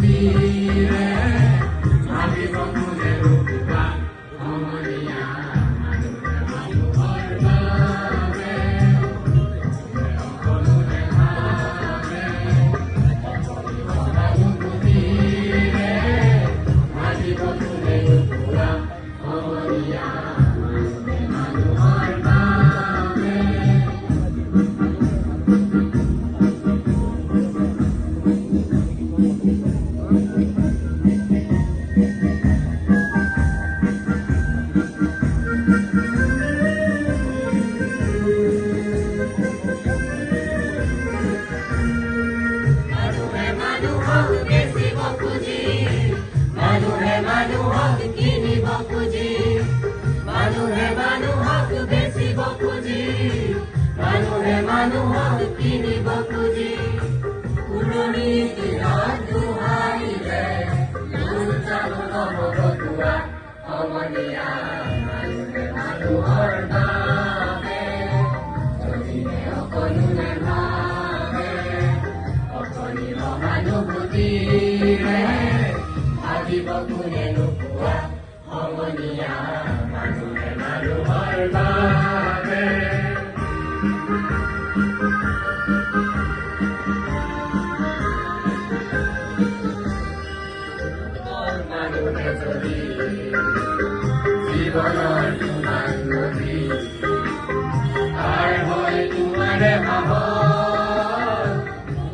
বুদ্ধিৰে ভাবিব কোনে ৰূপা সমনীয়া মানুহে মানুহৰ বাবে সকলোৰে ভাৱে বুদ্ধিৰে ভাবিব কোনে ৰূপা সমনীয়া মানুহে মানুহৰ বাবে মানুহে মানুহক কিনিব খুজি মানুহে মানুহক বেচিব খুজি মানুহে মানুহক কিনিব খুজি পুৰণি দিনত দুহাৰিলে দুচালো নৱগতুৱা সমনীয়া মানুহে মানুহৰ বাবে যদিহে অকণো নেভাবে অকণি সহানুভূতিৰে ভাবিব কোনে নোপোৱা সমনীয়া মানুহে মানুহৰ বাবে মানুহে যদি জীৱনৰ তোমাৰ নদী পাৰ হয় তোমাৰে সাহস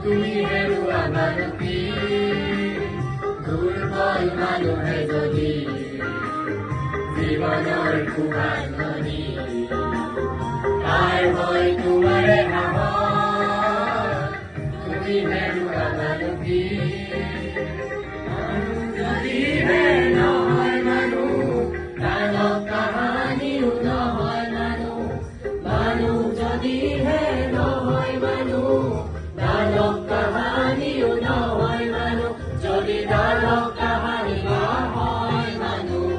তুমি হেৰুৱা মানসী দুৰ্বল মানুহে যদি জীৱনৰ তোমাৰ নদী পাৰ হয় তোমাৰে সাহস তুমি হেৰুৱা মানসী যদিহে নহয় মানুহ দানৱ কাহানিও নহয় মানুহ মানুহ যদিহে নহয় মানুহ দানৱ কাহানিও নহয় মানুহ যদি দানৱ কাহানি নহয় মানুহ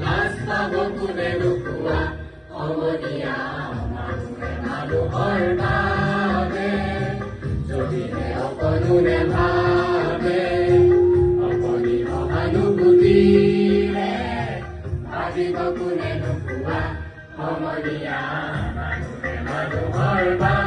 লাজ পাব কোনে নোপোৱা সমনীয়া মানুহে মানুহৰ বাবে যদিহে অকণো নেভাবে অকণি সহানুভূতিৰে ভাবিব কোনে নোপোৱা সমনীয়া মানুহে মানুহৰ বাবে